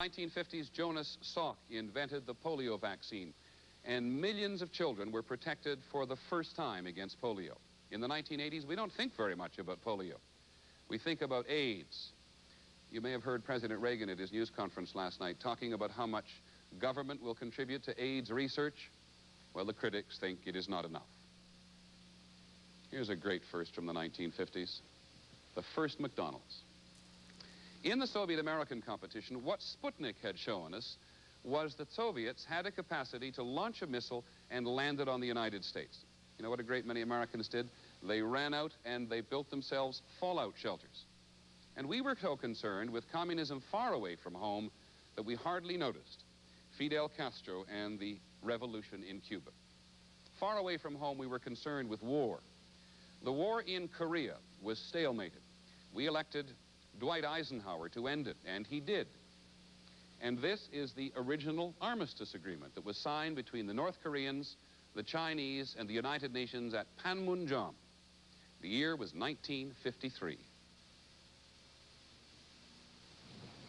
1950s, Jonas Salk invented the polio vaccine, and millions of children were protected for the first time against polio. In the 1980s, we don't think very much about polio. We think about AIDS. You may have heard President Reagan at his news conference last night talking about how much government will contribute to AIDS research. Well, the critics think it is not enough. Here's a great first from the 1950s. The first McDonald's. In the Soviet-American competition, what Sputnik had shown us was that Soviets had a capacity to launch a missile and land it on the United States. You know what a great many Americans did? They ran out and they built themselves fallout shelters. And we were so concerned with communism far away from home that we hardly noticed Fidel Castro and the revolution in Cuba. Far away from home, we were concerned with war. The war in Korea was stalemated. We elected Dwight Eisenhower to end it, and he did. And this is the original armistice agreement that was signed between the North Koreans, the Chinese, and the United Nations at Panmunjom. The year was 1953.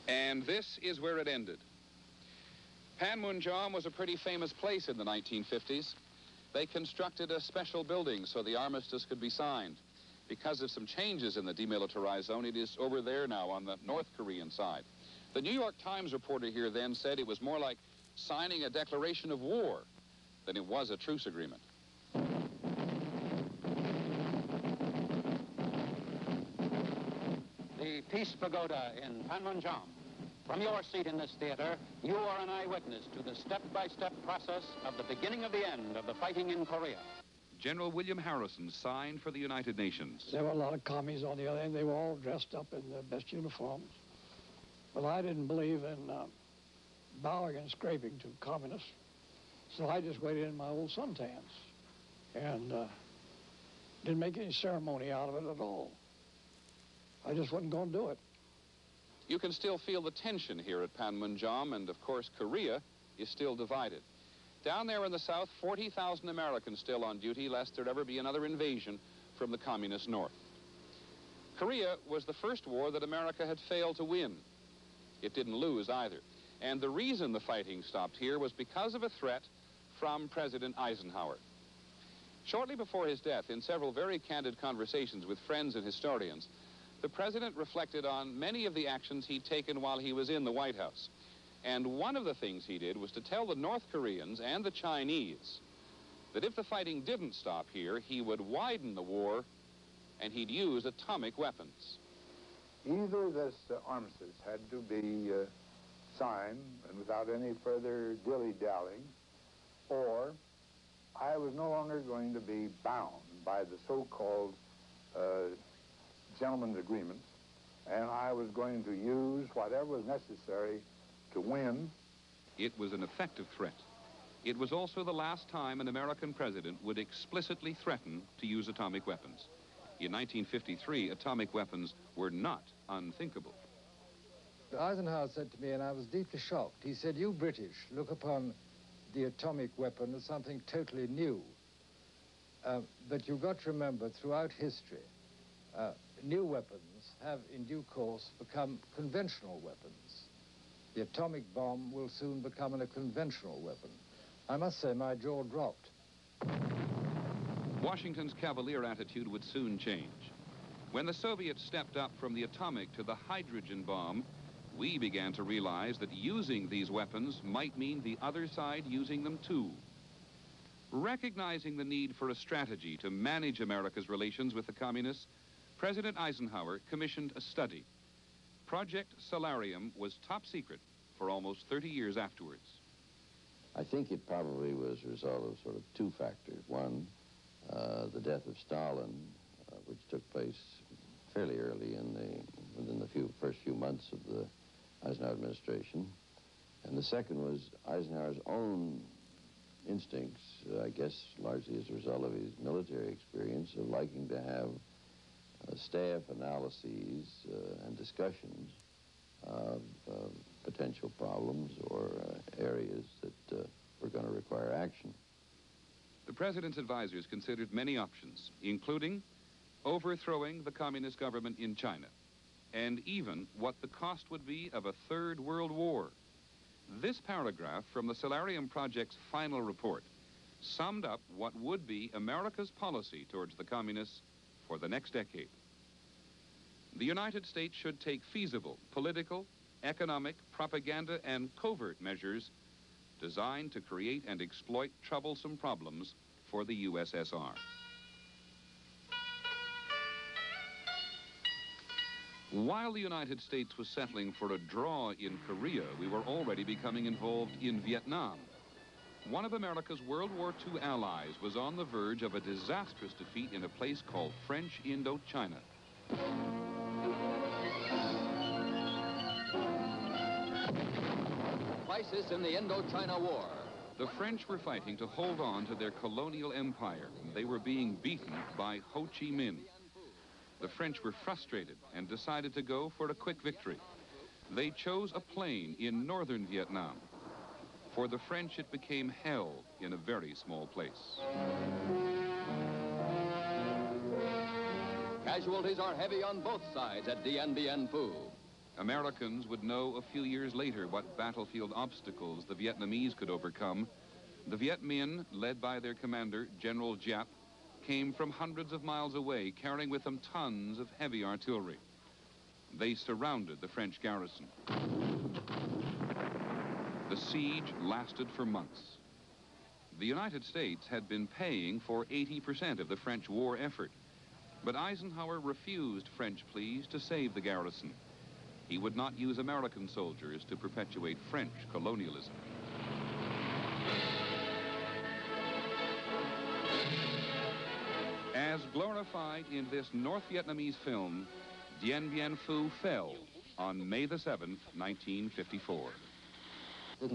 And this is where it ended. Panmunjom was a pretty famous place in the 1950s. They constructed a special building so the armistice could be signed. Because of some changes in the demilitarized zone, it is over there now on the North Korean side. The New York Times reporter here then said it was more like signing a declaration of war than it was a truce agreement. The Peace Pagoda in Panmunjom. From your seat in this theater, you are an eyewitness to the step-by-step process of the beginning of the end of the fighting in Korea. General William Harrison signed for the United Nations. There were a lot of commies on the other end. They were all dressed up in their best uniforms. But I didn't believe in bowing and scraping to communists. So I just waited in my old suntans and didn't make any ceremony out of it at all. I just wasn't going to do it. You can still feel the tension here at Panmunjom, and of course Korea is still divided. Down there in the south, 40,000 Americans still on duty, lest there ever be another invasion from the communist north. Korea was the first war that America had failed to win. It didn't lose either. And the reason the fighting stopped here was because of a threat from President Eisenhower. Shortly before his death, in several very candid conversations with friends and historians, the president reflected on many of the actions he'd taken while he was in the White House. And one of the things he did was to tell the North Koreans and the Chinese that if the fighting didn't stop here, he would widen the war and he'd use atomic weapons. Either this armistice had to be signed and without any further dilly-dallying, or I was no longer going to be bound by the so-called gentleman's agreement, and I was going to use whatever was necessary to win. It was an effective threat. It was also the last time an American president would explicitly threaten to use atomic weapons. In 1953, atomic weapons were not unthinkable. Eisenhower said to me, and I was deeply shocked, he said, "You British look upon the atomic weapon as something totally new. But you've got to remember, throughout history, new weapons have in due course become conventional weapons. The atomic bomb will soon become a conventional weapon." I must say my jaw dropped. Washington's cavalier attitude would soon change. When the Soviets stepped up from the atomic to the hydrogen bomb, we began to realize that using these weapons might mean the other side using them too. Recognizing the need for a strategy to manage America's relations with the communists, President Eisenhower commissioned a study. Project Solarium was top secret for almost 30 years afterwards. I think it probably was a result of sort of two factors. One, the death of Stalin, which took place fairly early within the first few months of the Eisenhower administration. And the second was Eisenhower's own instincts, I guess largely as a result of his military experience, of liking to have staff analyses and discussions of potential problems or areas that were going to require action. The president's advisors considered many options, including overthrowing the communist government in China, and even what the cost would be of a third world war This paragraph from the Solarium Project's final report summed up what would be America's policy towards the communists for the next decade. The United States should take feasible political, economic, propaganda, and covert measures designed to create and exploit troublesome problems for the USSR. While the United States was settling for a draw in Korea, we were already becoming involved in Vietnam. One of America's World War II allies was on the verge of a disastrous defeat in a place called French Indochina. Crisis in the Indochina War. The French were fighting to hold on to their colonial empire. They were being beaten by Ho Chi Minh. The French were frustrated and decided to go for a quick victory. They chose a plain in northern Vietnam. For the French, it became hell in a very small place. Casualties are heavy on both sides at Dien Bien Phu. Americans would know a few years later what battlefield obstacles the Vietnamese could overcome. The Viet Minh, led by their commander, General Giap, came from hundreds of miles away, carrying with them tons of heavy artillery. They surrounded the French garrison. The siege lasted for months. The United States had been paying for 80% of the French war effort, but Eisenhower refused French pleas to save the garrison. He would not use American soldiers to perpetuate French colonialism. As glorified in this North Vietnamese film, Dien Bien Phu fell on May the 7th, 1954. I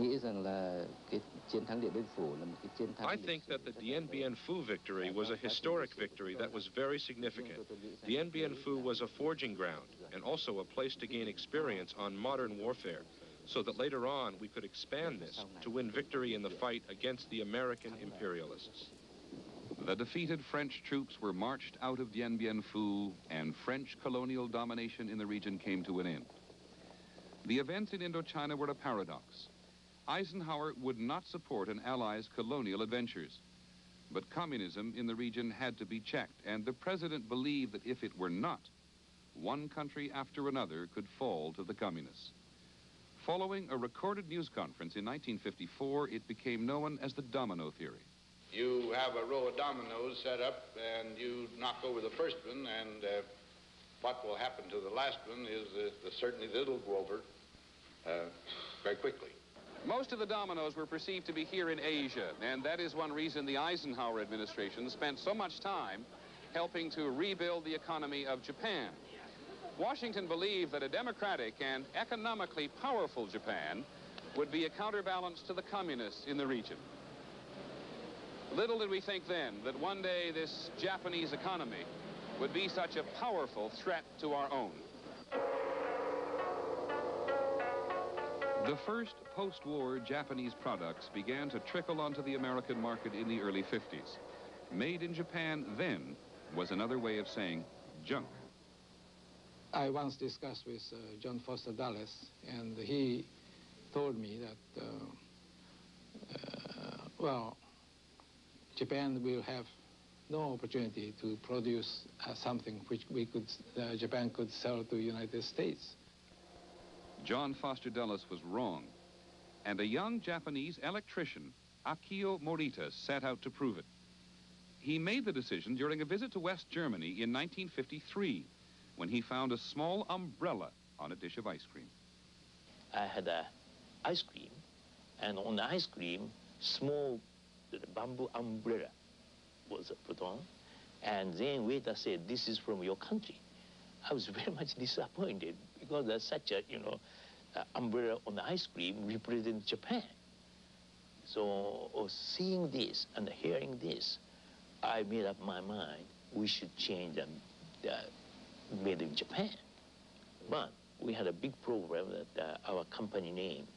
think that the Dien Bien Phu victory was a historic victory that was very significant. Dien Bien Phu was a forging ground and also a place to gain experience on modern warfare, so that later on we could expand this to win victory in the fight against the American imperialists. The defeated French troops were marched out of Dien Bien Phu, and French colonial domination in the region came to an end. The events in Indochina were a paradox. Eisenhower would not support an ally's colonial adventures, but communism in the region had to be checked, and the president believed that if it were not, one country after another could fall to the communists. Following a recorded news conference in 1954, it became known as the domino theory. You have a row of dominoes set up, and you knock over the first one, and what will happen to the last one is certainly that it'll go over very quickly. Most of the dominoes were perceived to be here in Asia, and that is one reason the Eisenhower administration spent so much time helping to rebuild the economy of Japan. Washington believed that a democratic and economically powerful Japan would be a counterbalance to the communists in the region. Little did we think then that one day this Japanese economy would be such a powerful threat to our own. The first post-war Japanese products began to trickle onto the American market in the early 50s. Made in Japan then was another way of saying junk. I once discussed with John Foster Dulles, and he told me that, well, Japan will have no opportunity to produce something which Japan could sell to the United States. John Foster Dulles was wrong, and a young Japanese electrician, Akio Morita, set out to prove it. He made the decision during a visit to West Germany in 1953, when he found a small umbrella on a dish of ice cream. I had ice cream, and on the ice cream, small bamboo umbrella was put on, and then waiter said, "This is from your country." I was very much disappointed because there's such a, umbrella on the ice cream represents Japan. So seeing this and hearing this, I made up my mind we should change them made in Japan. But we had a big problem that our company name